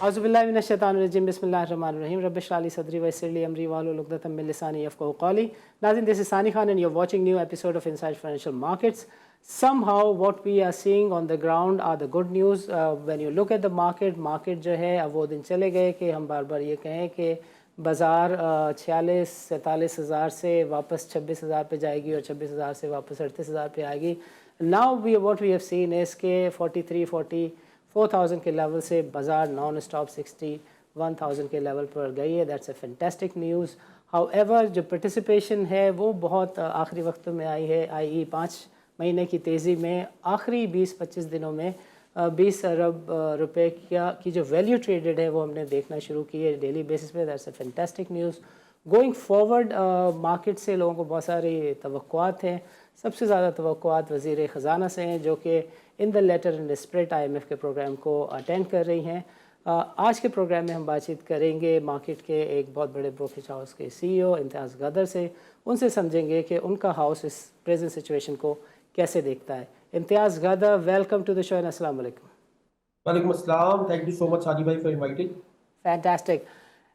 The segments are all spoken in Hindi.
औज़ुबिल्लाहिमिनश्शैतानिर्रजीम बिस्मिल्लाहिर्रहमानिर्रहीम रब्बिश इश्रह ली सदरी वयस्सिर ली अमरी वाहलुल उक़दतम मिन लिसानी यफ़क़हू क़ौली। Nazin, this is Sani Khan and you're watching new episode of Inside Financial Markets. Somehow what we are seeing on the ground are the good news. When you look at the market जो है अब वो दिन चले गए कि हम बार बार ये कहें कि बाज़ार 46-47 हज़ार से वापस 26 हज़ार पे जाएगी और 26 हज़ार से वापस 38 हज़ार पे आएगी. Now what we have seen is कि 43-44,000 के लेवल से बाज़ार नॉन स्टॉप 61,000 के लेवल पर गई है. That's a fantastic news. However जो पार्टिसिपेशन है वो बहुत आखिरी वक्तों में आई है. आई 5 महीने की तेज़ी में आखिरी 20-25 दिनों में 20 अरब रुपए की जो वैल्यू ट्रेडेड है वो हमने देखना शुरू की है डेली बेसिस पे. That's a fantastic news. Going forward market से लोगों को बहुत सारी तवक्कुआत हैं. सबसे ज़्यादा तवक्कुआत वज़ीर ख़जाना से हैं जो कि in the letter and spread IMF के प्रोग्राम को अटेंड कर रही हैं. आज के प्रोग्राम में हम बातचीत करेंगे मार्केट के एक बहुत बड़े ब्रोकरेज हाउस के CEO इम्तियाज़ गदर से. उनसे समझेंगे कि उनका हाउस इस प्रेजेंट सिचुएशन को कैसे देखता है. Imtiaz Gadar, welcome to the show and अस्सलाम वालेकुम. वालेकुम अस्सलाम. Thank you so much Hadi भाई फॉर इनवाइटिंग. फैंटास्टिक.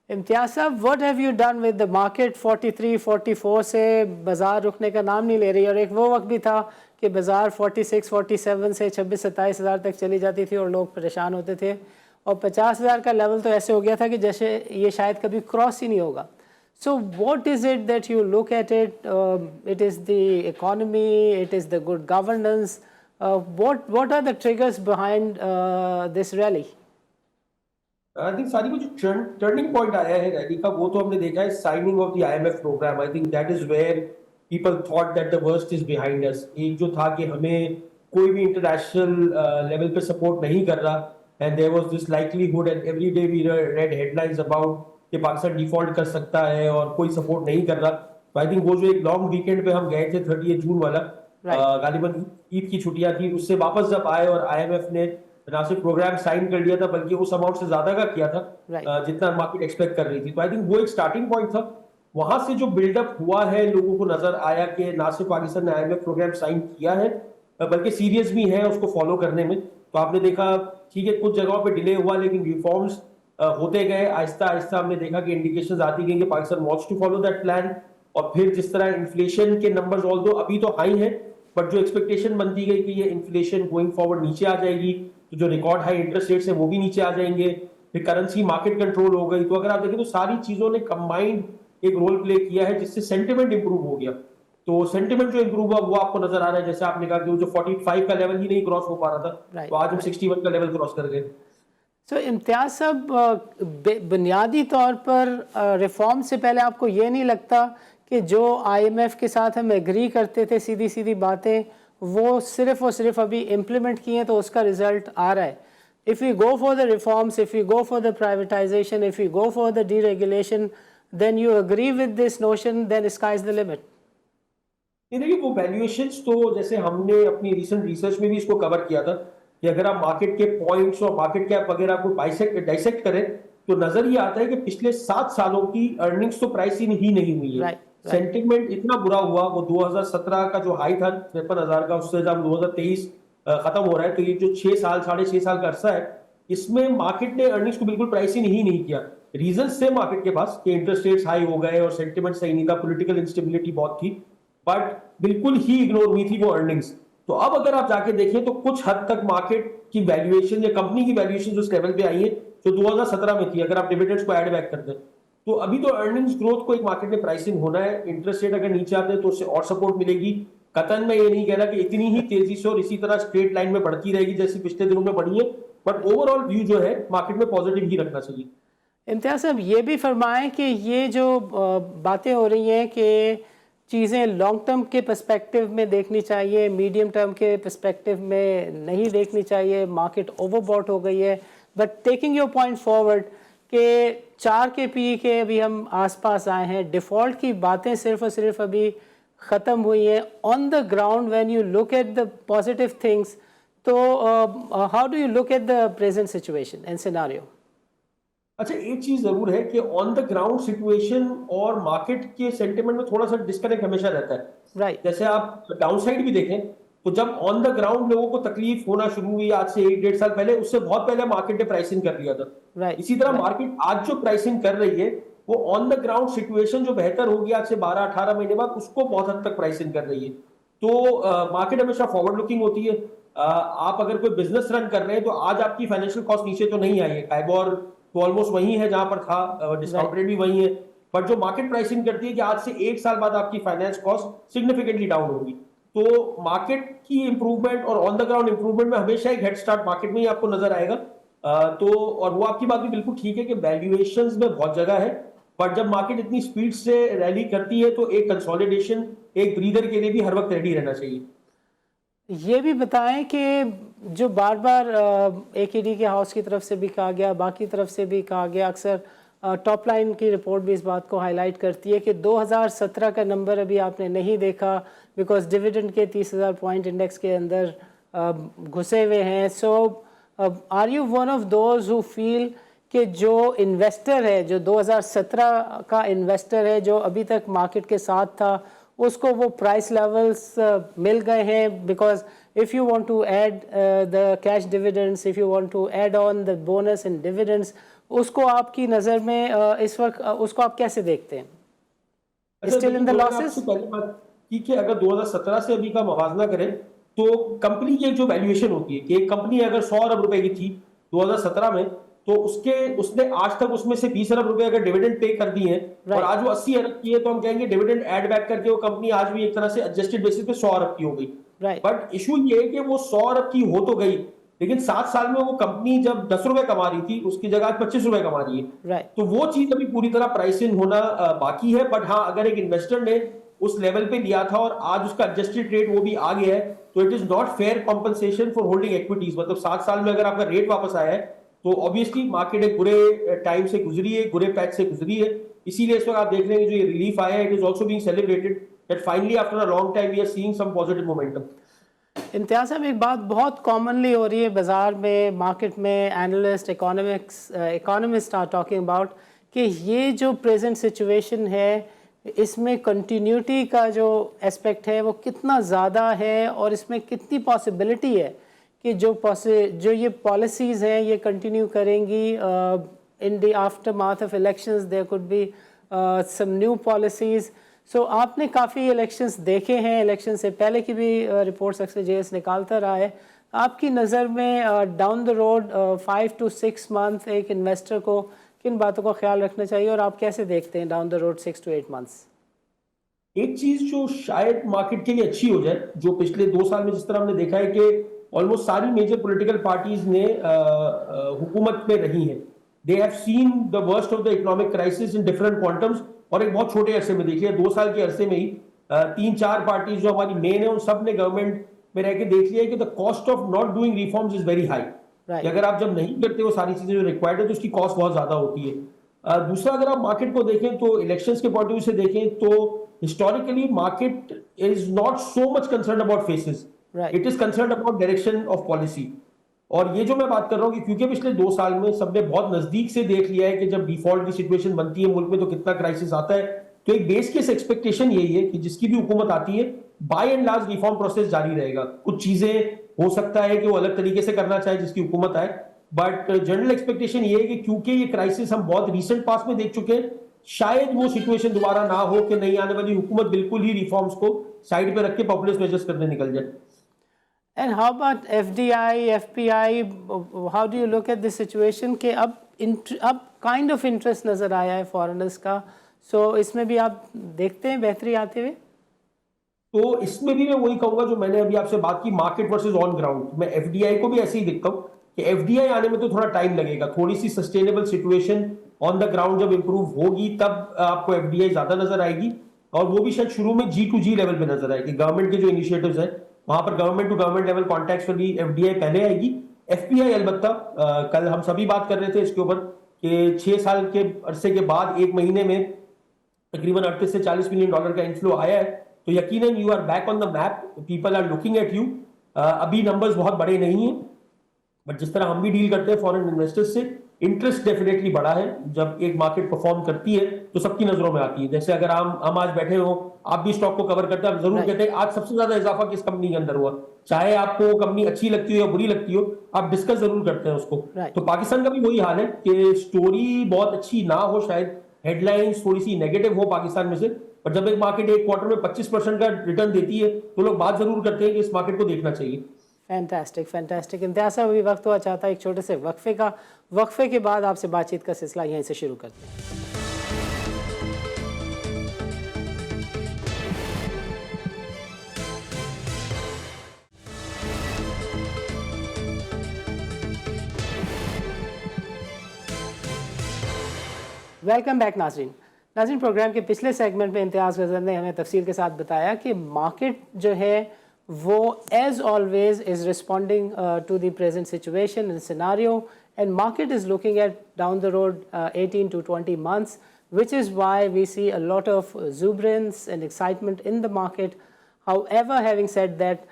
इम्तियाज़ साहब, what have you done with the market? 43-44 से बाज़ार रुकने का नाम नहीं ले रही और एक वो वक्त भी था कि बाज़ार 46-47 से 26-27 हज़ार तक चली जाती थी और लोग परेशान होते थे और 50 हज़ार का लेवल तो ऐसे हो गया था कि जैसे ये शायद कभी क्रॉस ही नहीं होगा. So what is it that you look at it? It is the economy, it is the good governance. What are the triggers behind this rally? I think सारी को जो टर्निंग पॉइंट आया है रैली का वो तो हमने देखा है signing off the IMF programme. I think that is where people thought that the worst is behind us. एक जो था कि हमें कोई भी इंटरनेशनल लेवल पे सपोर्ट नहीं कर रहा and there was this likelihood and every day we read headlines about कि पाकिस्तान डिफॉल्ट कर सकता है और कोई सपोर्ट नहीं कर रहा. तो आई थिंक वो जो एक लॉन्ग वीकेंड पे हम गए थे 30 जून वाला, गालिबन ईद की छुट्टियां थी, उससे वापस जब आए और IMF ने ना सिर्फ प्रोग्राम साइन कर लिया था बल्कि उस अमाउंट से ज्यादा का किया था जितना मार्केट एक्सपेक्ट कर रही थी. तो आई थिंक वो एक स्टार्टिंग पॉइंट था. वहां से जो बिल्डअप हुआ है लोगों को नजर आया कि ना सिर्फ पाकिस्तान ने IMF प्रोग्राम साइन किया है बल्कि सीरियस भी है उसको फॉलो करने में. तो आपने देखा ठीक है कुछ जगहों पे डिले हुआ लेकिन रिफॉर्म्स होते गए. आहिस्ता आहिस्ता हमने देखा कि इंडिकेशंस आती गई कि Pakistan wants to follow that plan. और फिर जिस तरह इन्फ्लेशन के नंबर्स ऑल्दो अभी तो हाई है बट जो एक्सपेक्टेशन बनती गई कि ये इन्फ्लेशन गोइंग फॉरवर्ड नीचे आ जाएगी तो जो रिकॉर्ड हाई इंटरेस्ट रेट्स है वो भी नीचे आ जाएंगे. फिर करेंसी मार्केट कंट्रोल हो गई. तो अगर आप देखें तो सारी चीजों ने कंबाइंड एक रोल प्ले किया है जिससे सेंटिमेंट इंप्रूव हो गया. तो सेंटिमेंट जो इंप्रूव हुआ वो आपको नजर आ रहा है. जैसे आपने कहा कि वो जो 45 का लेवल ही नहीं क्रॉस हो पा रहा था तो आज हम 61 का लेवल क्रॉस कर गए. सो इम्तियाज साहब, बुनियादी तौर पर रिफॉर्म से पहले आपको ये नहीं लगता कि जो IMF के साथ हम एग्री करते थे सीधी सीधी बातें वो सिर्फ और सिर्फ अभी इम्प्लीमेंट किए हैं तो उसका रिजल्ट आ रहा है? If you go for the reforms, if you go for the privatisation, if you go for the deregulation, then you agree with this notion, then sky is the limit. ये देखिए वो वैल्यूएशंस तो जैसे हमने अपनी रिसेंट रिसर्च में भी इसको कवर किया था कि अगर आप मार्केट के पॉइंट्स और मार्केट कैप वगैरह को डाइसेक्ट करें तो नजर ये आता है कि पिछले 7 सालों की अर्निंग्स तो प्राइस इन ही नहीं हुई है. सेंटिमेंट इतना बुरा हुआ. वो 2017 का जो हाई था 53,000 का उससे जब 2023 खत्म हो रहा है तो ये जो 6 साल 6.5 साल का अरसा है इसमें मार्केट ने अर्निंग्स को बिल्कुल प्राइस इन ही नहीं किया. रीजन थे मार्केट के पास कि इंटरेस्ट रेट्स हाई हो गए और सेंटिमेंट सही नहीं था, पॉलिटिकल इंस्टेबिलिटी बहुत थी बट बिल्कुल ही इग्नोर हुई थी वो अर्निंग्स. तो अब अगर आप जाके देखें तो कुछ हद तक मार्केट की वैल्यूएशन या कंपनी की वैल्यूएशन उस लेवल पे आई है जो 2017 में थी अगर आप डिविडेंड्स को ऐड बैक करते हैं. तो अभी तो अर्निंग्स ग्रोथ को एक मार्केट में प्राइसिंग होना है. इंटरेस्ट रेट अगर नीचे आते हैं तो उससे और सपोर्ट मिलेगी. कतन में ये नहीं कह रहा कि इतनी ही तेजी से और इसी तरह स्ट्रेट लाइन में बढ़ती रहेगी जैसे पिछले दिनों में बढ़ी है बट ओवरऑल व्यू जो है मार्केट में पॉजिटिव ही रखना चाहिए. इम्तियाज साहब, ये भी फरमाएं कि ये जो बातें हो रही हैं कि चीज़ें लॉन्ग टर्म के पर्सपेक्टिव में देखनी चाहिए, मीडियम टर्म के पर्सपेक्टिव में नहीं देखनी चाहिए, मार्केट ओवरबॉट हो गई है, but taking your point forward कि 4 के पी के अभी हम आसपास आए हैं, डिफ़ॉल्ट की बातें सिर्फ और सिर्फ अभी ख़त्म हुई हैं. On the ground when you look at the positive things, तो how do you look at the present situation and scenario? अच्छा, एक चीज जरूर है कि ऑन द ग्राउंड सिचुएशन और मार्केट के सेंटिमेंट में थोड़ा सा डिस्कनेक्ट हमेशा रहता है. राइट. जैसे आप डाउन साइड भी देखें तो जब ऑन द ग्राउंड लोगों को तकलीफ होना शुरू हुई आज से 1-1.5 साल पहले, उससे बहुत पहले मार्केट ने प्राइसिंग कर लिया था। राइट, इसी तरह राइट, मार्केट आज जो प्राइसिंग कर रही है, वो ऑन द ग्राउंड सिचुएशन जो बेहतर होगी आज से 12-18 महीने बाद, उसको बहुत हद तक प्राइसिंग कर रही है। तो मार्केट हमेशा फॉरवर्ड लुकिंग होती है। आप अगर कोई बिजनेस रन कर रहे हैं तो आज आपकी फाइनेंशियल कॉस्ट नीचे तो नहीं आई है, काइबोर तो ऑलमोस्ट वही है जहां पर था, डिस्काउंट राइट। रेट भी वही है। बट जो मार्केट प्राइसिंग करती है कि आज से 1 साल बाद आपकी फाइनेंस कॉस्ट सिग्निफिकेंटली डाउन होगी। तो मार्केट की इंप्रूवमेंट और ऑन द ग्राउंड इंप्रूवमेंट में हमेशा एक हेड स्टार्ट मार्केट में ही आपको नजर आएगा। तो और वो आपकी बात भी बिल्कुल ठीक है कि वैल्यूएशंस में बहुत जगह है, बट जब मार्केट इतनी स्पीड से रैली करती है तो एक कंसोलिडेशन, एक ब्रीदर के लिए भी हर वक्त रेडी रहना चाहिए। ये भी बताएं कि जो बार बार एकेडी के हाउस की तरफ से भी कहा गया, बाकी तरफ से भी कहा गया, अक्सर टॉप लाइन की रिपोर्ट भी इस बात को हाईलाइट करती है कि 2017 का नंबर अभी आपने नहीं देखा बिकॉज डिविडेंड के 30,000 पॉइंट इंडेक्स के अंदर घुसे हुए हैं। So are you one of those who feel कि जो इन्वेस्टर है, जो 2017 का इन्वेस्टर है, जो अभी तक मार्केट के साथ था, उसको वो प्राइस लेवल्स मिल गए हैं? Because if you want to add the cash dividends, if you want to add on the bonus and dividends, उसको आपकी नज़र में इस वक्त उसको आप कैसे देखते हैं? अच्छा, स्टिल इन द देखिए, मैंने लॉसेस? आपसे पहले बात की कि अगर 2017 से अभी का मवाजना करें तो कंपनी की एक जो वैल्यूएशन होती है कि एक कंपनी अगर 100 अरब रुपए की थी 2017 में, तो उसने आज तक उसमें से 20 अरब रुपए अगर डिविडेंड पे कर दिए हैं और राइट, आज वो 80 अरब की है, तो हम कहेंगे डिविडेंड ऐड बैक करके वो कंपनी आज भी एक तरह से एडजस्टेड बेसिस पे 100 अरब की हो गई। राइट, बट इशू ये है कि वो 100 अरब की हो तो गई, लेकिन 7 साल में वो कंपनी जब 10 रुपए कमा रही थी, उसकी जगह आज 25 रुपए कमा रही है। राइट, तो वो चीज अभी पूरी तरह प्राइस इन होना बाकी है। बट हाँ, अगर एक इन्वेस्टर ने उस लेवल पे लिया था और आज उसका एडजस्टेड रेट वो भी आ गया है, तो it is not fair compensation for holding equities. मतलब 7 साल में अगर आपका रेट वापस आया है, तो ऑब्वियसली मार्केट एक बुरे टाइम से गुजरी है, बुरे पैच से गुजरी है। इसीलिए इस वक्त आप देख रहे हैं कि जो ये रिलीफ आया है, it is also being celebrated that finally after a long time we are seeing some positive momentum. Imtiaz साहब, एक बात बहुत कॉमनली हो रही है बाज़ार में, मार्केट में, analyst, economist are talking about कि ये जो प्रेजेंट सिचुएशन है, इसमें कंटिन्यूटी का जो एस्पेक्ट है वो कितना ज़्यादा है और इसमें कितनी पॉसिबिलिटी है कि जो ये पॉलिसीज़ हैं ये कंटिन्यू करेंगी in the aftermath of elections, there could be some new policies. So आपने काफ़ी इलेक्शंस देखे हैं, इलेक्शन से पहले की भी रिपोर्ट्स अक्सर जेएस निकालता रहा है। आपकी नज़र में down the road 5 to 6 month एक इन्वेस्टर को किन बातों का ख्याल रखना चाहिए और आप कैसे देखते हैं down the road 6 to 8 months? एक चीज जो शायद मार्केट के लिए अच्छी हो जाए, जो पिछले 2 साल में जिस तरह हमने देखा है कि ऑलमोस्ट सारी मेजर पॉलिटिकल पार्टीज ने हुकूमत में रही हैं, they have seen the worst of the economic crisis in different quantums, और एक बहुत छोटे अरसे में देखिए 2 साल के अरसे में ही 3-4 पार्टीज जो हमारी मेन है, उन सब ने गवर्नमेंट में रह के देख लिया है कि the cost of not doing reforms is very high. कि अगर आप जब नहीं करते वो सारी चीजें जो रिक्वायर्ड है, तो उसकी कॉस्ट बहुत ज्यादा होती है। दूसरा, अगर आप मार्केट को देखें तो इलेक्शंस के पॉइंट ऑफ व्यू से देखें तो historically market is not so much concern about faces, it is concern about direction of policy. और ये जो मैं बात कर रहा हूँ कि क्योंकि पिछले 2 साल में सबने बहुत नजदीक से देख लिया है कि जब डिफॉल्ट की सिचुएशन बनती है मुल्क में तो कितना क्राइसिस आता है, तो एक बेस केस एक्सपेक्टेशन यही है कि जिसकी भी हुकूमत आती है, by and large reform process जारी रहेगा। कुछ चीजें हो सकता है कि वो अलग तरीके से करना चाहे जिसकी हुकूमत आए, बट जनरल एक्सपेक्टेशन ये है कि क्योंकि ये क्राइसिस हम बहुत रिसेंट पास में देख चुके हैं, शायद वो सिचुएशन दोबारा ना हो कि नई आने वाली हुकूमत बिल्कुल ही रिफॉर्म्स को साइड पे रख के पॉपुलिस्ट मेजर्स करने निकल जाए। And how about FDI, FPI? How do you look at this situation कि अब काइंड ऑफ इंटरेस्ट नज़र आया है फॉरेनर्स का, सो इसमें भी आप देखते हैं बेहतरी आते हुए? तो इसमें भी मैं वही कहूंगा जो मैंने अभी आपसे बात की, मार्केट वर्सेस ऑन ग्राउंड। मैं एफडीआई को भी ऐसे ही देखता हूं कि एफडीआई आने में तो थोड़ा टाइम लगेगा, थोड़ी सी sustainable situation on the ground जब इंप्रूव होगी तब आपको एफडीआई ज्यादा नजर आएगी, और वो भी शायद शुरू में G2G लेवल पे नजर आएगी। गवर्नमेंट के जो इनिशिएटिव्स हैं वहां पर government to government level contacts पर भी एफडीआई पहले आएगी। एफपीआई अलबत्ता कल हम सभी बात कर रहे थे इसके ऊपर कि 6 साल के अरसे के बाद 1 महीने में तकरीबन 38 से 40 मिलियन डॉलर का इन्फ्लो आया है, तो यकीनन you are back on the map, people are looking at you. अभी नंबर्स बहुत बड़े नहीं हैं, बट जिस तरह हम भी डील करते हैं फॉरेन इन्वेस्टर्स से, इंटरेस्ट डेफिनेटली बढ़ा है। जब एक मार्केट परफॉर्म करती है तो सबकी नजरों में आती है। जैसे अगर हम आज बैठे हो, आप भी स्टॉक को कवर करते हैं, आप जरूर राइट कहते हैं आज सबसे ज्यादा इजाफा किस कंपनी के अंदर हुआ। चाहे आपको कंपनी अच्छी लगती हो या बुरी लगती हो, आप डिस्कस जरूर करते हैं उसको। राइट तो पाकिस्तान का भी वही हाल है कि स्टोरी बहुत अच्छी ना हो, शायद हेडलाइंस थोड़ी सी नेगेटिव हो पाकिस्तान में से, पर जब एक मार्केट एक क्वार्टर में 25% का रिटर्न देती है तो लोग बात जरूर करते हैं कि इस मार्केट को देखना चाहिए। Fantastic fantastic. इम्तियाज साहब, अभी वक्त हुआ चाहता है एक छोटे से वक्फे का, वक्फे के बाद आपसे बातचीत का सिलसिला यहीं से शुरू करते हैं। वेलकम बैक नाजरीन। नाजरीन, प्रोग्राम के पिछले सेगमेंट में इम्तियाज़ गज़र ने हमें तफसील के साथ बताया कि मार्केट जो है वो as always is responding to the present situation and scenario, and market is looking at down the road 18 to 20 months, which is why we see a lot of exuberance and excitement in the market. However, having said that,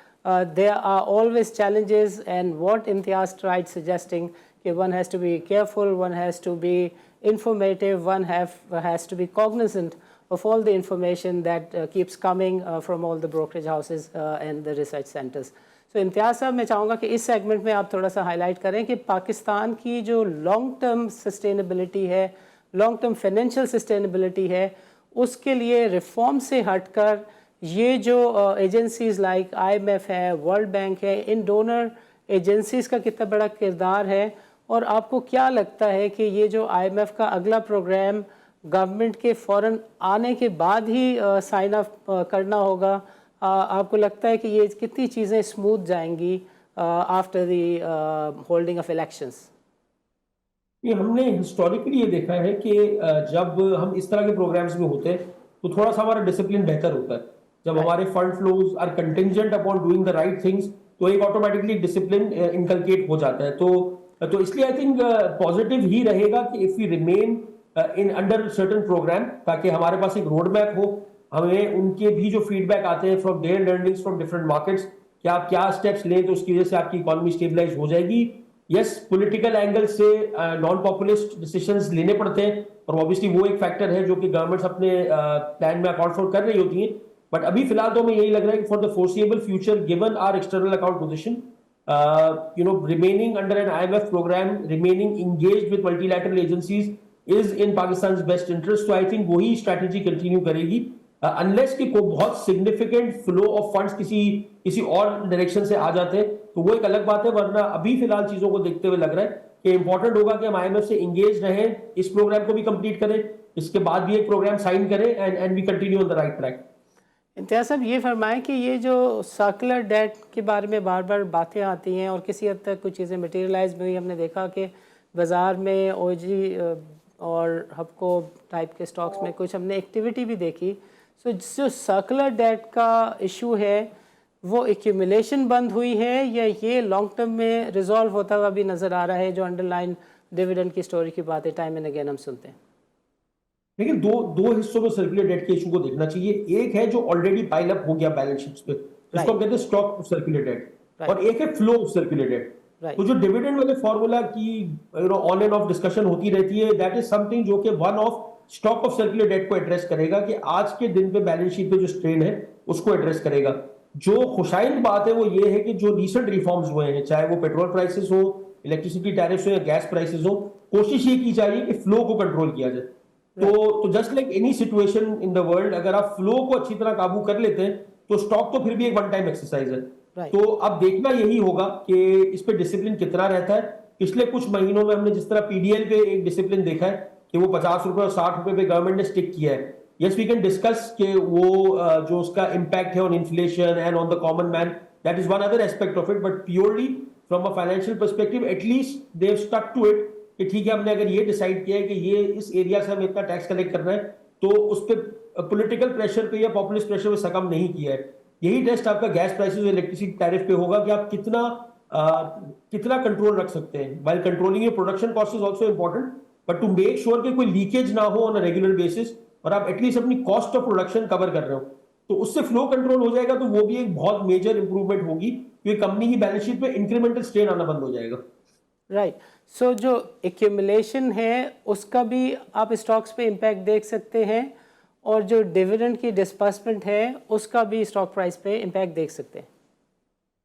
there are always challenges, and what Imtiaz tried suggesting, that one has to be careful, one has to be informative, one has to be cognizant of all the information that keeps coming from all the brokerage houses and the research centers. So इम्तियाज़ साहब, मैं चाहूँगा कि इस सेगमेंट में आप थोड़ा सा हाईलाइट करें कि पाकिस्तान की जो लॉन्ग टर्म सस्टेनेबिलिटी है, लॉन्ग टर्म फाइनेंशियल सस्टेनेबिलिटी है, उसके लिए रिफॉर्म से हटकर ये जो एजेंसीज़ लाइक IMF है, वर्ल्ड बैंक है, इन डोनर एजेंसीज़ का कितना बड़ा किरदार है, और आपको क्या लगता है कि ये जो IMF का अगला प्रोग्राम गवर्नमेंट के फ़ौरन आने के बाद ही साइन अप करना होगा, आपको लगता है कि ये कितनी चीज़ें स्मूथ जाएंगी after the holding of elections? ये हमने हिस्टोरिकली ये देखा है कि जब हम इस तरह के प्रोग्राम्स में होते हैं तो थोड़ा सा हमारा डिसिप्लिन बेहतर होता है। जब हमारे fund flows are contingent upon doing the right things, तो एक ऑटोमेटिकली डिसिप्लिन इनकलकेट हो जाता है। तो इसलिए आई थिंक पॉजिटिव ही रहेगा कि if we remain in under certain programme, ताकि हमारे पास एक रोड मैप हो, हमें उनके भी जो फीडबैक आते हैं from there learnings from different markets, कि आप क्या स्टेप्स लें तो उसकी वजह से आपकी इकोनॉमी स्टेबलाइज हो जाएगी। यस, पॉलिटिकल एंगल से नॉन पॉपुलिस्ट डिसीजंस लेने पड़ते हैं, और ऑब्वियसली वो एक फैक्टर है जो कि गवर्नमेंट्स अपने प्लान में अकाउंट फॉर कर रही होती हैं। बट अभी फिलहाल तो हमें यही लग रहा है कि for the foreseeable future, given are external account position, remaining under an IMF program, remaining engaged with multilateral agencies is in Pakistan's best interest. So I think वही strategy continue करेगी, unless कि कोई बहुत significant flow of funds किसी और direction से आ जाते हैं, तो वो एक अलग बात है। वरना अभी फिलहाल चीजों को देखते हुए लग रहा है कि important होगा कि हम IMF से engaged रहें, इस प्रोग्राम को भी complete करें, इसके बाद भी एक प्रोग्राम साइन करें, and we continue on the right track. इम्तियाज़ साहब, ये फरमाएं कि ये जो सर्कुलर डेट के बारे में बार बार बातें आती हैं और किसी हद तक कुछ चीज़ें मटेरियलाइज भी हुई, हमने देखा कि बाज़ार में OG और हबको टाइप के स्टॉक्स में कुछ हमने एक्टिविटी भी देखी। सो जो सर्कुलर डेट का इशू है वो एक्यूमुलेशन बंद हुई है, या ये लॉन्ग टर्म में रिजॉल्व होता हुआ भी नज़र आ रहा है? जो अंडरलाइन डिविडेंड की स्टोरी की बातें टाइम एंड अगेन हम सुनते हैं। लेकिन दो हिस्सों में सर्कुलर डेट के इशू को देखना चाहिए। एक है जो ऑलरेडी पाइल अप हो गया बैलेंस शीट्स पे, जिसको हम कहते हैं स्टॉक ऑफ सर्कुलर डेट, और एक है फ्लो ऑफ सर्कुलर डेट। तो जो डिविडेंड वाले फॉर्मूला की ऑन एंड ऑफ डिस्कशन होती रहती है, दैट इज समथिंग जो कि one of stock of circular debt को एड्रेस करेगा, कि आज के दिन पे बैलेंस शीट पे जो स्ट्रेन है उसको एड्रेस करेगा। जो खुशाइंद बात है वो ये है कि जो रिसेंट रिफॉर्म्स हुए हैं, चाहे वो पेट्रोल प्राइसेस हो, इलेक्ट्रिसिटी टैरिफ्स हो या गैस प्राइसेस हो, कोशिश ये की चाहिए कि फ्लो को कंट्रोल किया जाए। तो just like any situation in the world, अगर आप फ्लो को अच्छी तरह काबू कर लेते हैं तो स्टॉक तो फिर भी एक वन टाइम एक्सरसाइज है। तो अब देखना यही होगा कि इस पे डिसिप्लिन कितना रहता है। पिछले कुछ महीनों में हमने जिस तरह PDL पे एक डिसिप्लिन देखा है कि वो 50 रुपए और 60 रुपए पे गवर्नमेंट ने स्टिक किया है। यस, वी कैन डिस्कस कि वो जो उसका इम्पैक्ट है on inflation and on the common man, that is one other aspect of it, but purely from a financial perspective at least they have stuck to it, कि ठीक है, हमने अगर ये डिसाइड किया है कि ये इस एरिया से हमें इतना टैक्स कलेक्ट करना है, तो उस पर पॉलिटिकल प्रेशर पे या पॉपुलिस्ट प्रेशर पे सकम नहीं किया है। यही टेस्ट आपका गैस प्राइसेस और इलेक्ट्रिसिटी टैरिफ पे होगा कि आप कितना कंट्रोल रख सकते हैं। While controlling your production cost is also important, but to make sure कि कोई लीकेज ना हो ऑन अ रेगुलर बेसिस, और आप एटलीस्ट अपनी कॉस्ट ऑफ प्रोडक्शन कवर कर रहे हो, तो उससे फ्लो कंट्रोल हो जाएगा। तो वो भी एक बहुत मेजर इंप्रूवमेंट होगी, क्योंकि कंपनी की बैलेंस शीट पे इंक्रीमेंटल स्ट्रेन आना बंद हो जाएगा। राइट। सो जो एक्यूमुलेशन है उसका भी आप स्टॉक्स पे इम्पैक्ट देख सकते हैं, और जो डिविडेंड की डिस्बर्समेंट है उसका भी स्टॉक प्राइस पे इम्पैक्ट देख सकते हैं।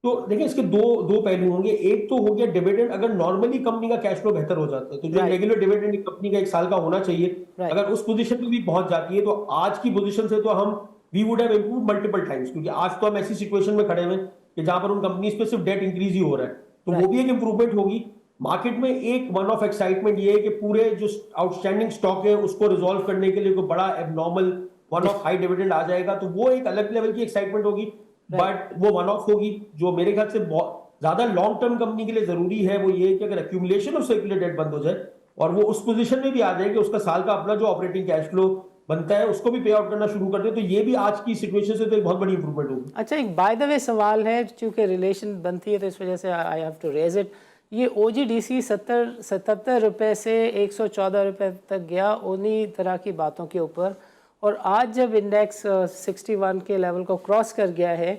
तो देखिए इसके दो दो पहलू होंगे। एक तो हो गया डिविडेंड, अगर नॉर्मली कंपनी का कैश फ्लो बेहतर हो जाता है तो जो राइट रेगुलर डिविडेंड कंपनी का 1 साल का होना चाहिए, राइट अगर उस पोजीशन पे भी पहुंच जाती है तो आज की पोजीशन से तो हम we would have improve multiple times, क्योंकि आज तो हम ऐसी सिचुएशन में खड़े हुए हैं कि जहां पर उन कंपनीज पे सिर्फ डेट इंक्रीज ही हो रहा है, तो वो राइट भी एक इंप्रूवमेंट होगी। मार्केट में एक वन ऑफ एक्साइटमेंट ये है कि पूरे जो आउटस्टैंडिंग स्टॉक है उसको रिजॉल्व करने के लिए कोई बड़ा abnormal one off high dividend आ जाएगा, तो वो एक अलग लेवल की एक्साइटमेंट होगी। राइट बट वो वन ऑफ होगी। जो मेरे ख्याल से बहुत ज्यादा लॉन्ग टर्म कंपनी के लिए जरूरी है वो ये कि अगर एक्यूमुलेशन ऑफ सर्कुलर डेट बंद हो जाए और वो उस पोजीशन में भी आ जाए कि उसका साल का अपना जो ऑपरेटिंग कैश फ्लो बनता है उसको भी पे आउट करना शुरू कर दे, तो ये भी आज की सिचुएशन से तो एक बहुत बड़ी इंप्रूवमेंट होगी। अच्छा, एक बाय द वे सवाल है, क्योंकि रिलेशन बनती है तो इस वजह से I have to raise it. ये OGDC 77 रुपये से 114 रुपये तक गया उन्हीं तरह की बातों के ऊपर, और आज जब इंडेक्स 61 के लेवल को क्रॉस कर गया है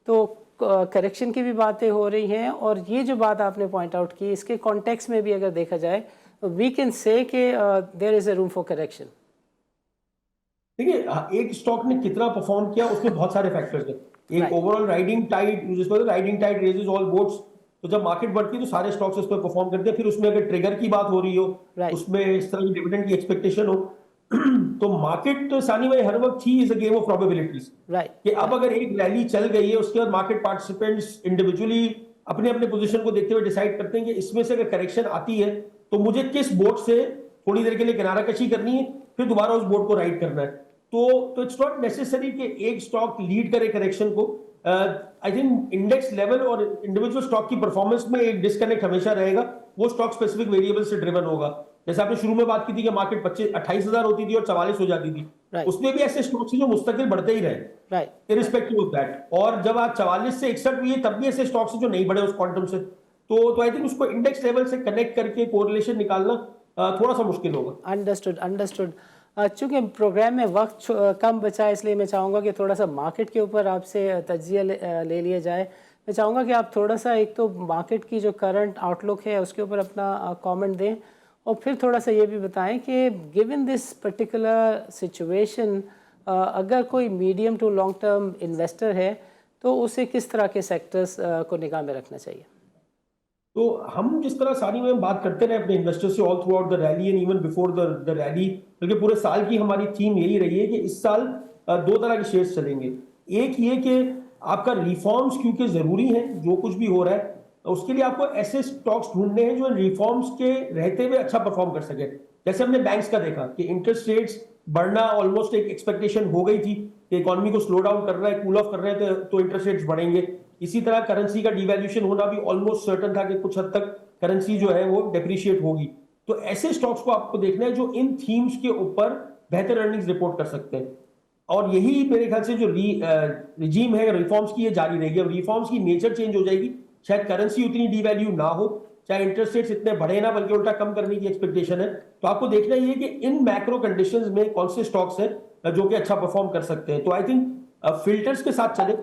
तो करेक्शन की भी बातें हो रही हैं। और ये जो बात आपने पॉइंट आउट की, इसके कॉन्टेक्स्ट में भी अगर देखा जाए वी कैन से कि there is a room for correction. देखिए एक स्टॉक ने कितना परफॉर्म किया उसमें बहुत सारे फैक्टर्स हैं। एक राइट ओवरऑल राइडिंग टाइड, जिसको riding tide raises all boats, तो जब मार्केट बढ़ती है तो सारे स्टॉक्स उस पर परफॉर्म करते हैं। फिर उसमें अगर ट्रिगर की बात हो रही हो, राइट उसमें इस तरह की डिविडेंड की एक्सपेक्टेशन हो तो मार्केट सानी भाई हर वक्त he is a game of probabilities, right कि अब अगर एक रैली चल गई है उसके बाद मार्केट पार्टिसिपेंट्स इंडिविजुअली अपने अपने पोजीशन को देखते हुए डिसाइड करते हैं कि इसमें से अगर करेक्शन आती है तो मुझे किस बोट से थोड़ी देर के लिए किनारा कशी करनी है, फिर दोबारा उस बोट को राइड करना है। तो इट्स नॉट नेसेसरी कि एक स्टॉक लीड करे करेक्शन को। आई थिंक इंडेक्स लेवल और इंडिविजुअल स्टॉक की परफॉर्मेंस में एक डिस्कनेक्ट हमेशा रहेगा, वो स्टॉक स्पेसिफिक वेरिएबल से ड्रिवन होगा। जैसे आपने शुरू में बात की थी कि मार्केट 28,000 होती थी और 44 हो जाती थी, राइट उसमें भी ऐसे स्टॉक्स हैं जो मुस्तकिल बढ़ते ही रहे राइट इरिस्पेक्टिव ऑफ दैट। और जब आज 44 से 61 हुई है तब भी ऐसे स्टॉक्स हैं जो नहीं बढ़े उस क्वांटम से। तो आई थिंक उसको इंडेक्स लेवल से कनेक्ट करके कोरिलेशन निकालना थोड़ा सा मुश्किल होगा। Understood understood. चूँकि प्रोग्राम में वक्त कम बचा है, इसलिए मैं चाहूँगा कि थोड़ा सा मार्केट के ऊपर आपसे तज्जिया ले लिया जाए। मैं चाहूँगा कि आप थोड़ा सा एक तो मार्केट की जो करंट आउटलुक है उसके ऊपर अपना कमेंट दें, और फिर थोड़ा सा ये भी बताएं कि गिवन दिस पर्टिकुलर सिचुएशन अगर कोई medium to long term investor है तो उसे किस तरह के सेक्टर्स को निगाह में रखना चाहिए। तो हम जिस तरह सारी में बात करते रहे अपने इन्वेस्टर्स से all through out the rally and even before the rally, बल्कि पूरे साल की हमारी थीम यही रही है कि इस साल दो तरह के शेयर्स चलेंगे। एक ये कि आपका रिफॉर्म्स क्योंकि जरूरी है, जो कुछ भी हो रहा है उसके लिए आपको ऐसे स्टॉक्स ढूंढने हैं जो रिफॉर्म्स के रहते हुए अच्छा परफॉर्म कर सके। जैसे हमने बैंक्स का देखा कि इंटरेस्ट रेट्स बढ़ना ऑलमोस्ट एक एक्सपेक्टेशन हो गई थी कि इकोनॉमी को स्लो डाउन कर रहा है, कूल ऑफ कर रहे हैं, तो इंटरेस्ट रेट्स बढ़ेंगे। इसी तरह करेंसी का डिवैल्यूएशन होना भी ऑलमोस्ट सर्टन था कि कुछ हद तक करेंसी जो है वो डेप्रिशिएट होगी। तो ऐसे स्टॉक्स को आपको देखना है जो इन थीम्स के ऊपर बेहतर अर्निंग्स रिपोर्ट कर सकते हैं। और यही मेरे ख्याल से जो रिजीम है रिफॉर्म्स की, ये जारी रहेगी। अब रिफॉर्म्स की नेचर चेंज हो जाएगी, शायद करेंसी उतनी डिवैल्यू ना हो, चाहे इंटरेस्ट रेट्स इतने बढ़े ना, बल्कि उल्टा कम करने की एक्सपेक्टेशन है। तो आपको देखना ये है कि इन मैक्रो कंडीशंस में कौन से स्टॉक्स हैं जो कि अच्छा परफॉर्म कर सकते हैं। तो आई थिंक फिल्टर्स के साथ चले,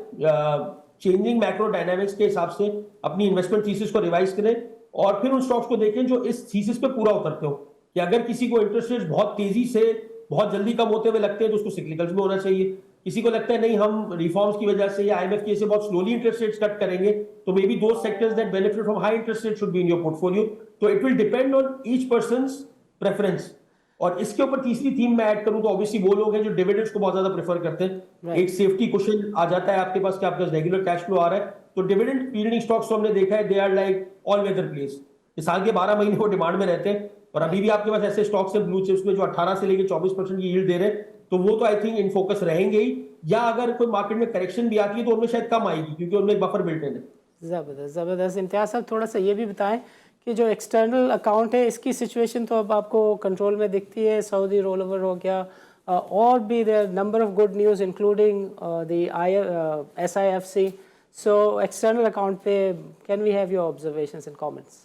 चेंजिंग मैक्रो डायनामिक्स के हिसाब से अपनी इन्वेस्टमेंट थीसिस को रिवाइज करें और फिर उन स्टॉक्स को देखें जो इस थीसिस पे पूरा उतरते हो। कि अगर किसी को इंटरेस्ट रेट्स बहुत तेजी से बहुत जल्दी कम होते हुए लगते हैं तो उसको सिक्लिकल्स में होना चाहिए। किसी को लगता है नहीं हम रिफॉर्म्स की वजह से या आईएमएफ की वजह से बहुत स्लोली इंटरेस्ट रेट्स कट करेंगे, तो maybe those sectors that benefit from high interest rate should be in your portfolio. तो it will depend on each person's preference. और इसके ऊपर तीसरी थीम मैं ऐड करूं तो ऑब्वियसली वो लोग हैं जो डिविडेंड्स को बहुत ज्यादा प्रेफर करते हैं। एक सेफ्टी कुशन आ जाता है आपके पास कि आपके पास रेगुलर कैश फ्लो आ रहा है, तो डिविडेंड यील्डिंग स्टॉक्स तो हमने देखा है they are like all weather place. साल के 12 महीने वो डिमांड में रहते हैं और अभी भी आपके पास ऐसे स्टॉक्स हैं ब्लू चिप्स में जो 18 से लेकर 24% की यील्ड दे रहे हैं, तो वो तो आई थिंक इन फोकस रहेंगे ही। या अगर कोई मार्केट में करेक्शन भी आती है तो उनमें शायद कम आएगी क्योंकि उनमें बफर बिल्ट इन है। ज़बरदस्त ज़बरदस्त। इम्तियाज़ साहब थोड़ा सा ये भी बताएं कि जो एक्सटर्नल अकाउंट है इसकी सिचुएशन तो अब आपको कंट्रोल में दिखती है, सऊदी रोल ओवर हो गया, और भी there number of good news including the SIFC। So external account पे can we have your observations and comments.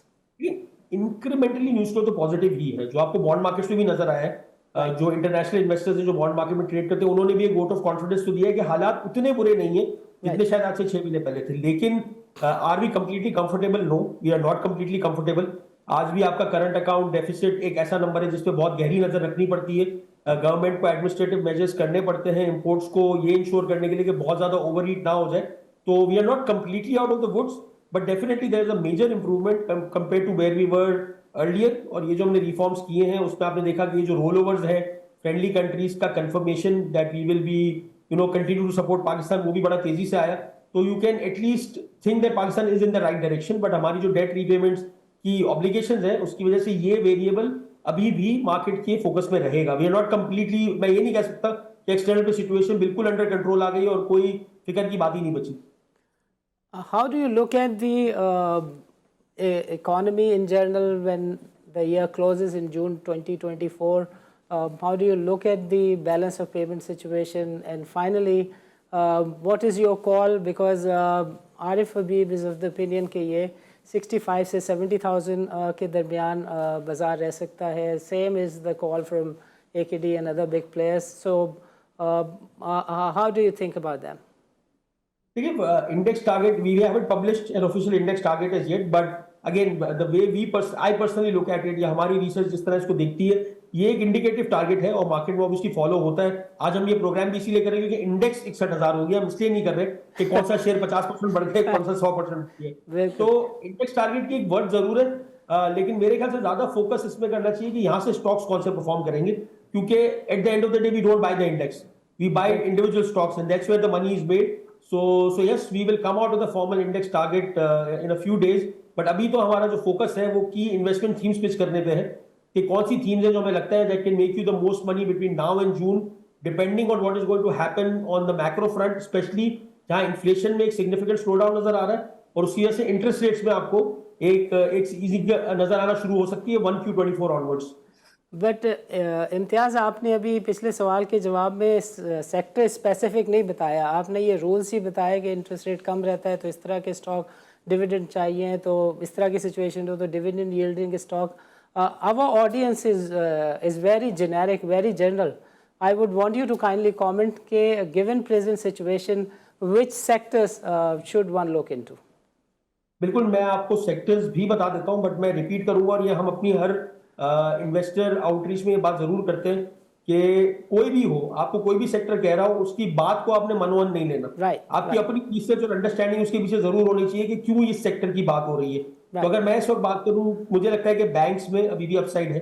Incrementally news flow तो पॉजिटिव ही है, जो आपको बॉन्ड मार्केट्स में भी नजर आया है। जो इंटरनेशनल इन्वेस्टर्स हैं जो बॉन्ड मार्केट में ट्रेड करते हैं उन्होंने भी एक वोट ऑफ कॉन्फिडेंस तो दिया है कि हालात उतने बुरे नहीं है जितने शायद आज से 6 महीने पहले थे। लेकिन are we completely comfortable? No, we are not completely comfortable. आज भी आपका करंट अकाउंट डेफिसिट एक ऐसा नंबर है जिस पे बहुत गहरी नजर रखनी पड़ती है। गवर्नमेंट को एडमिनिस्ट्रेटिव मेजर्स करने पड़ते हैं इंपोर्ट्स को ये इंश्योर करने के लिए कि बहुत ज्यादा ओवरहीट ना हो जाए। तो we are not completely out of the woods, but definitely there is a major improvement compare to where we were earlier. और ये जो हमने रिफॉर्म्स किए हैं उसमें आपने देखा कि ये जो रोल ओवर्स है फ्रेंडली कंट्रीज का confirmation that we will be continue to support Pakistan, वो भी बड़ा तेजी से आया। तो you can at least think that Pakistan is in the right direction. But हमारी जो डेट रीपेमेंट्स की ऑब्लिगेशंस है उसकी वजह से ये वेरिएबल अभी भी मार्केट के फोकस में रहेगा। वी आर नॉट कंप्लीटली, मैं ये नहीं कह सकता कि एक्सटर्नल पे सिचुएशन बिल्कुल अंडर कंट्रोल आ गई और कोई फिक्र की बात ही नहीं बची। How do you look at the economy in general when the year closes in June 2024? How do you look at the balance of payment situation? And finally, what is your call? Because Arif Habib is of the opinion कि ये 65 से 70,000 के दरमियान बाजार रह सकता है. Same is the call from AKD and other big players. So how do you think about them? देखिए, index target we haven't published an official index target as yet, but again the way I personally look at it, या हमारी रिसर्च जिस तरह इसको देखती है, ये एक इंडिकेटिव टारगेट है और मार्केट में ऑब्वियसली फॉलो होता है। आज हम ये प्रोग्राम भी इसीलिए करेंगे क्योंकि इंडेक्स 61,000 हो गया, हम इसलिए नहीं कर रहे कि कौन सा शेयर 50% बढ़ गया, कौन सा 100%। तो इंडेक्स टारगेट की एक वर्ड जरूर है, लेकिन मेरे ख्याल से ज्यादा फोकस इसमें करना चाहिए कि यहाँ से स्टॉक्स कौन से परफॉर्म करेंगे, क्योंकि at the end of the day we don't buy the index, we buy individual stocks and that's where the money is made. So yes, we will come out with a formal index target in a few days. But अभी तो हमारा जो फोकस है वो की इन्वेस्टमेंट थीम्स पिच करने पे है कि कौन सी थीम्स है जो हमें लगता है that can make you the most money between now and June, depending on what is going to happen on the macro front, especially जहाँ इन्फ्लेशन में एक सिग्निफिकेंट स्लो डाउन नजर आ रहा है और उसकी वजह से इंटरेस्ट रेट्स में आपको एक इजी नजर आना शुरू हो सकती है 1Q24 ऑनवर्ड्स। बट इम्तियाज़, आपने अभी पिछले सवाल के जवाब में सेक्टर स्पेसिफिक नहीं बताया, आपने ये रूल्स ही बताया कि इंटरेस्ट रेट कम रहता है तो इस तरह के स्टॉक, डिविडेंड चाहिए तो इस तरह की सिचुएशन हो तो dividend yielding stock. Our audience is very generic, very general. I would want you to kindly comment के given present situation which sectors should one look into? बिल्कुल, मैं आपको सेक्टर्स भी बता देता हूं, बट मैं रिपीट करूंगा और ये हम अपनी हर इन्वेस्टर आउटरीच में ये बात जरूर करते हैं कि कोई भी हो, आपको कोई भी सेक्टर कह रहा हो, उसकी बात को आपने मनोवन नहीं लेना। आपकी अपनी रिसर्च और अंडरस्टैंडिंग उसके पीछे जरूर होनी चाहिए कि क्यों इस सेक्टर की बात हो रही है। तो अगर मैं इस वक्त बात करूं, मुझे लगता है कि बैंक्स में अभी भी अपसाइड है,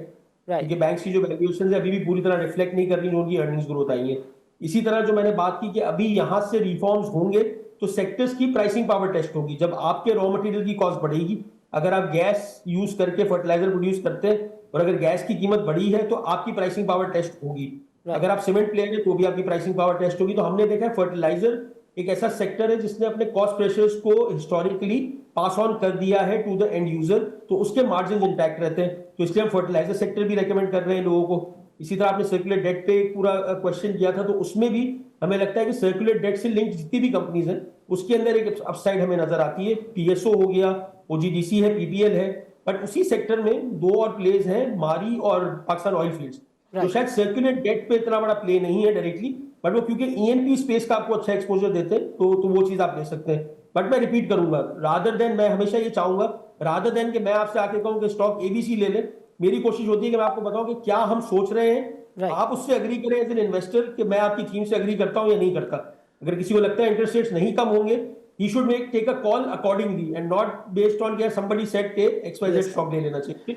क्योंकि बैंक्स की जो वैल्यूएशन है अभी भी पूरी तरह रिफ्लेक्ट नहीं कर रही जो उनकी अर्निंग्स ग्रोथ आई है। इसी तरह जो मैंने बात की कि अभी यहां से रिफॉर्म्स होंगे तो सेक्टर्स की प्राइसिंग पावर टेस्ट होगी। जब आपके रॉ मटेरियल की कॉस्ट बढ़ेगी, अगर आप गैस यूज करके फर्टिलाइजर प्रोड्यूस करते हैं और अगर गैस की कीमत बढ़ी है तो आपकी प्राइसिंग पावर टेस्ट होगी। अगर आप सीमेंट प्लेयर है तो भी आपकी प्राइसिंग पावर टेस्ट होगी। तो हमने देखा है फर्टिलाइजर एक ऐसा सेक्टर है जिसने अपने कॉस्ट प्रेशर्स को हिस्टोरिकली पास ऑन कर दिया है टू द एंड यूजर, तो उसके मार्जिन इंटैक्ट रहते हैं। तो इसलिए हम फर्टिलाइजर सेक्टर भी रेकमेंड कर रहे हैं लोगों को। इसी तरह आपने सर्कुलर डेट पे पूरा क्वेश्चन किया था, तो उसमें भी हमें लगता है कि सर्कुलर डेट से लिंक जितनी भी कंपनीज हैं उसके अंदर एक अपसाइड हमें नजर आती है। पीएसओ हो गया, ओजीडीसी है, पीपीएल है, बट उसी सेक्टर में दो और प्लेज हैं, मारी और पाकिस्तान ऑयल फील्ड्स। तो शायद सर्कुलर डेट पे इतना बड़ा प्ले नहीं है डायरेक्टली, बट वो क्योंकि ईएनपी स्पेस का आपको अच्छा एक्सपोजर देते हैं तो वो चीज आप ले सकते हैं। बट मैं रिपीट करूंगा, रादर देन, मैं हमेशा ये चाहूंगा रादर देन कि मैं आपसे आके कहूं कि स्टॉक एबीसी ले लें, मेरी कोशिश होती है कि मैं आपको बताऊं कि क्या हम सोच रहे हैं, आप उससे एग्री करें एज एन इन्वेस्टर कि मैं आपकी थीम से एग्री करता हूं या नहीं करता। अगर किसी को लगता है इंटरेस्ट रेट्स नहीं कम होंगे, he should take a call accordingly and not based on क्या somebody said के XYZ स्टॉक ले लेना चाहिए।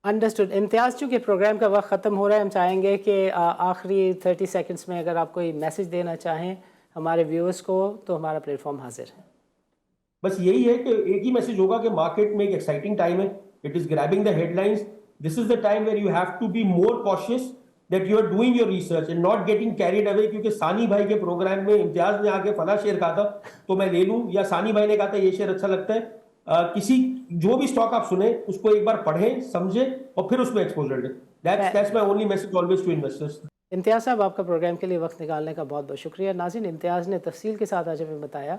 अंडरस्टूड। इम्तियाज़, चूँकि प्रोग्राम का वक्त ख़त्म हो रहा है, हम चाहेंगे कि आखिरी 30 सेकंड्स में अगर आप कोई मैसेज देना चाहें हमारे व्यूअर्स को तो हमारा प्लेटफॉर्म हाजिर है। बस यही है कि एक ही मैसेज होगा कि मार्केट में एक एक्साइटिंग टाइम है, it is grabbing the headlines, this is the time where you have to be more cautious that you are doing your research and not getting carried away. क्योंकि सानी भाई के प्रोग्राम में इम्तियाज ने आके फला शेयर कहा था तो मैं ले लूं, या सानी भाई ने कहा था ये शेयर अच्छा लगता है, किसी जो भी स्टॉक आप सुने उसको एक बार पढ़ें, समझें और फिर उसमें एक्सपोजर लें। That's my only message always to investors. Imtiaz साहब, आपका प्रोग्राम के लिए वक्त निकालने का बहुत बहुत शुक्रिया। नाज़रीन, इम्तियाज़ ने तफसील के साथ आज हमें बताया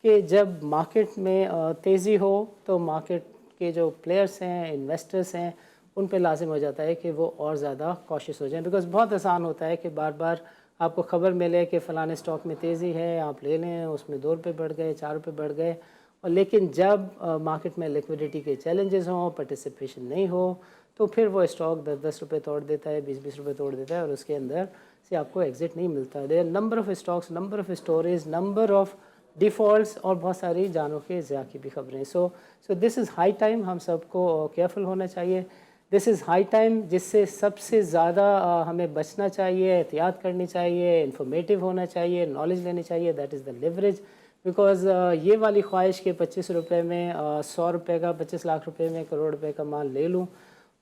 कि जब मार्केट में तेज़ी हो तो मार्केट के जो प्लेयर्स हैं, इन्वेस्टर्स हैं, उन पे लाजिम हो जाता है कि वो और ज़्यादा कॉशियस हो जाएं। बिकॉज बहुत आसान होता है कि बार बार आपको खबर मिले कि फ़लाने स्टॉक में तेज़ी है, आप ले लें, उसमें 2 रुपये बढ़ गए, 4 रुपये बढ़ गए, और लेकिन जब मार्केट में लिक्विडिटी के चैलेंजेस हों, पार्टिसिपेशन नहीं हो, तो फिर वो स्टॉक 10-10 रुपये तोड़ देता है, 20-20 रुपये तोड़ देता है और उसके अंदर से आपको एग्जिट नहीं मिलता। There number of stocks, number of storage, number of defaults और बहुत सारी जानों के ज़िया की भी खबरें। So this is high time, हम सबको केयरफुल होना चाहिए। दिस इज़ हाई टाइम जिससे सबसे ज़्यादा हमें बचना चाहिए, एहतियात करनी चाहिए, इन्फॉर्मेटिव होना चाहिए, नॉलेज लेनी चाहिए। That is the leverage. Because ये वाली ख्वाहिश के 25 रुपये में 100 रुपये का, 25 लाख रुपए में करोड़ रुपए का माल ले लूँ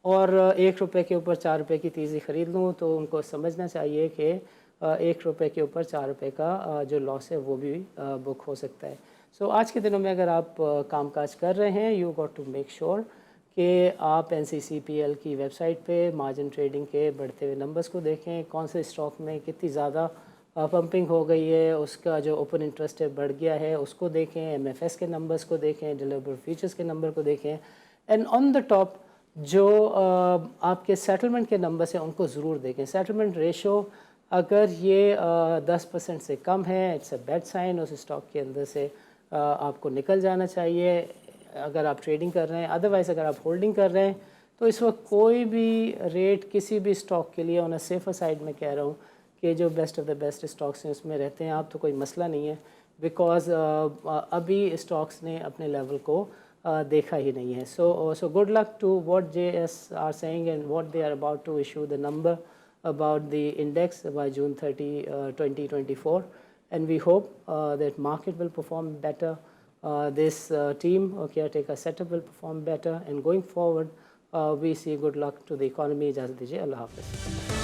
और 1 रुपये के ऊपर 4 रुपये की तीज़ी ख़रीद लूँ, तो उनको समझना चाहिए कि 1 रुपये के ऊपर 4 रुपये का जो लॉस है वो भी बुक हो सकता है। सो आज के दिनों में अगर आप कामकाज कर रहे हैं, you got to make sure कि आप NCCPL की वेबसाइट पे मार्जिन ट्रेडिंग के बढ़ते हुए नंबर्स को देखें, कौन से स्टॉक में कितनी ज़्यादा पंपिंग हो गई है, उसका जो ओपन इंटरेस्ट है बढ़ गया है उसको देखें, MFS के नंबर्स को देखें, डिलीवरेबल फ्यूचर्स के नंबर को देखें, एंड ऑन द टॉप जो आपके सेटलमेंट के नंबर्स हैं उनको ज़रूर देखें। सेटलमेंट रेशो अगर ये 10% से कम है, इट्स अ बैड साइन, उस स्टॉक के अंदर से आपको निकल जाना चाहिए अगर आप ट्रेडिंग कर रहे हैं। अदरवाइज़ अगर आप होल्डिंग कर रहे हैं तो इस वक्त कोई भी रेट किसी भी स्टॉक के लिए ऑन अ सेफर साइड में कह रहा हूँ कि जो best of the best stocks हैं उसमें रहते हैं आप, तो कोई मसला नहीं है। बिकॉज अभी स्टॉक्स ने अपने लेवल को देखा ही नहीं है। So good luck to what JS are saying and what they are about to issue the number about the index by June 30, 2024, and we hope that market will perform better. This team, caretaker setup will perform better, and going forward, we see good luck to the economy. Ijazat dijiye, Allah Hafiz.